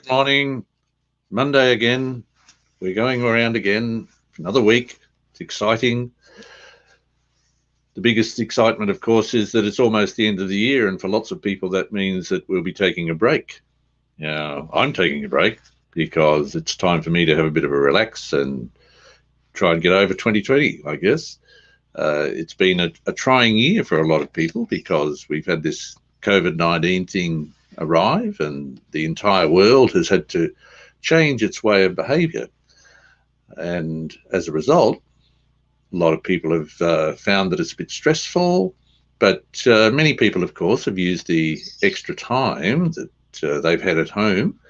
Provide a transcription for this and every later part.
Good morning. Monday again. We're going around again. Another week. It's exciting. The biggest excitement, of course, is that it's almost the end of the year. And for lots of people, that means that we'll be taking a break. Now, I'm taking a break because it's time for me to have a bit of a relax and try and get over 2020, I guess. It's been a trying year for a lot of people because we've had this COVID-19 thing arrive and the entire world has had to change its way of behaviour. And as a result, a lot of people have found that it's a bit stressful. But many people, of course, have used the extra time that they've had at home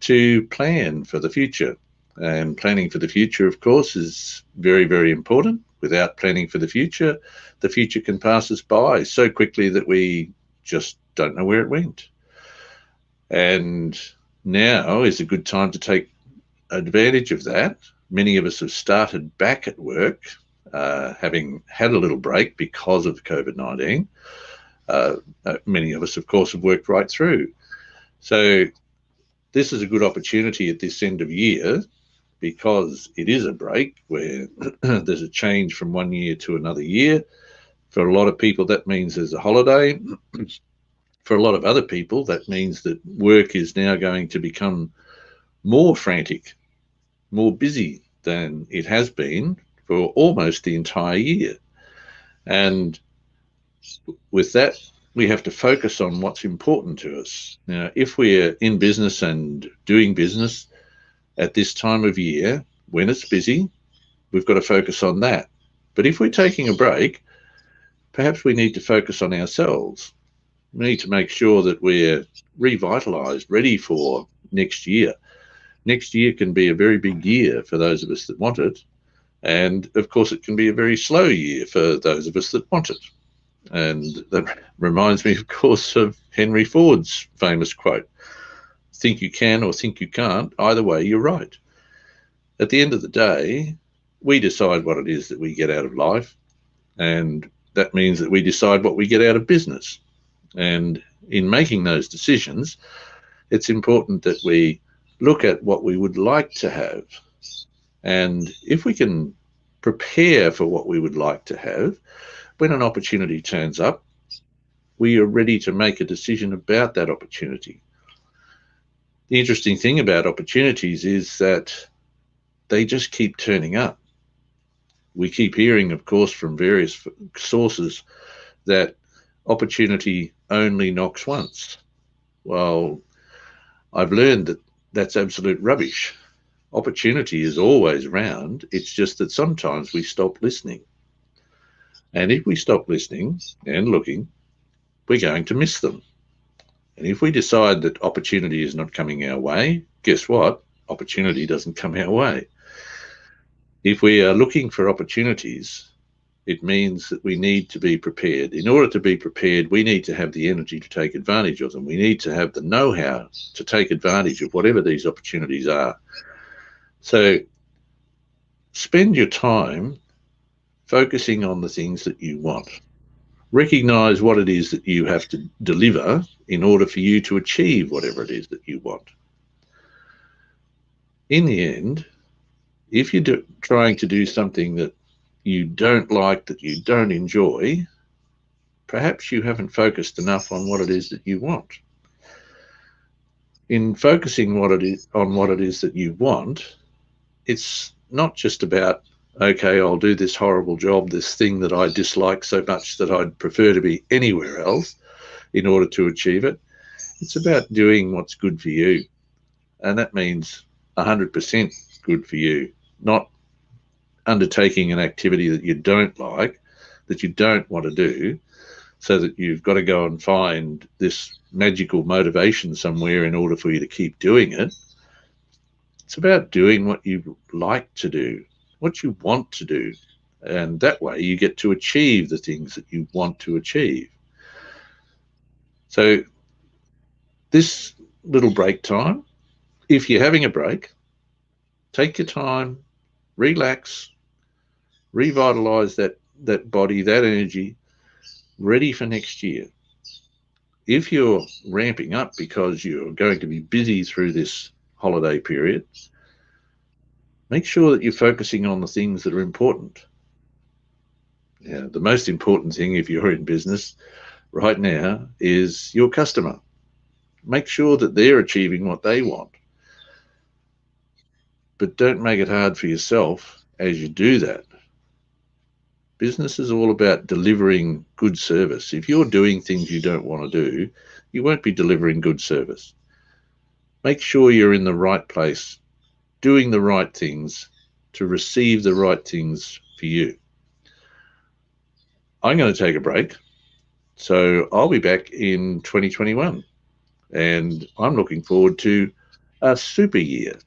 to plan for the future. And planning for the future, of course, is very, very important. Without planning for the future can pass us by so quickly that we just don't know where it went. And now is a good time to take advantage of that. Many of us have started back at work, having had a little break because of COVID-19. Many of us, of course, have worked right through. So this is a good opportunity at this end of year because it is a break where there's a change from one year to another year. For a lot of people, that means there's a holiday. For a lot of other people, that means that work is now going to become more frantic, more busy than it has been for almost the entire year. And with that, we have to focus on what's important to us. Now, if we're in business and doing business at this time of year, when it's busy, we've got to focus on that. But if we're taking a break, perhaps we need to focus on ourselves. We need to make sure that we're revitalised, ready for next year. Next year can be a very big year for those of us that want it. And of course, it can be a very slow year for those of us that want it. And that reminds me, of course, of Henry Ford's famous quote, think you can or think you can't, either way, you're right. At the end of the day, we decide what it is that we get out of life. And that means that we decide what we get out of business. And in making those decisions, it's important that we look at what we would like to have. And if we can prepare for what we would like to have, when an opportunity turns up, we are ready to make a decision about that opportunity. The interesting thing about opportunities is that they just keep turning up. We keep hearing, of course, from various sources that opportunity only knocks once. Well, I've learned that that's absolute rubbish. Opportunity is always around. It's just that sometimes we stop listening. And if we stop listening and looking, we're going to miss them. And if we decide that opportunity is not coming our way, guess what? Opportunity doesn't come our way. If we are looking for opportunities, it means that we need to be prepared. In order to be prepared, we need to have the energy to take advantage of them. We need to have the know-how to take advantage of whatever these opportunities are. So spend your time focusing on the things that you want. Recognize what it is that you have to deliver in order for you to achieve whatever it is that you want. In the end, if you're trying to do something that you don't like, that you don't enjoy, perhaps you haven't focused enough on what it is that you want. In focusing on what it is that you want, it's not just about, okay, I'll do this horrible job, this thing that I dislike so much that I'd prefer to be anywhere else in order to achieve it. It's about doing what's good for you. And that means 100% good for you, not undertaking an activity that you don't like, that you don't want to do, so that you've got to go and find this magical motivation somewhere in order for you to keep doing it. It's about doing what you like to do, what you want to do. And that way you get to achieve the things that you want to achieve. So this little break time, if you're having a break, take your time, relax, revitalize that body, that energy, ready for next year. if you're ramping up because you're going to be busy through this holiday period, make sure that you're focusing on the things that are important. Yeah, the most important thing if you're in business right now is your customer. Make sure that they're achieving what they want, but don't make it hard for yourself as you do that. Business is all about delivering good service. If you're doing things you don't want to do, you won't be delivering good service. Make sure you're in the right place, doing the right things to receive the right things for you. I'm going to take a break, so I'll be back in 2021, and I'm looking forward to a super year.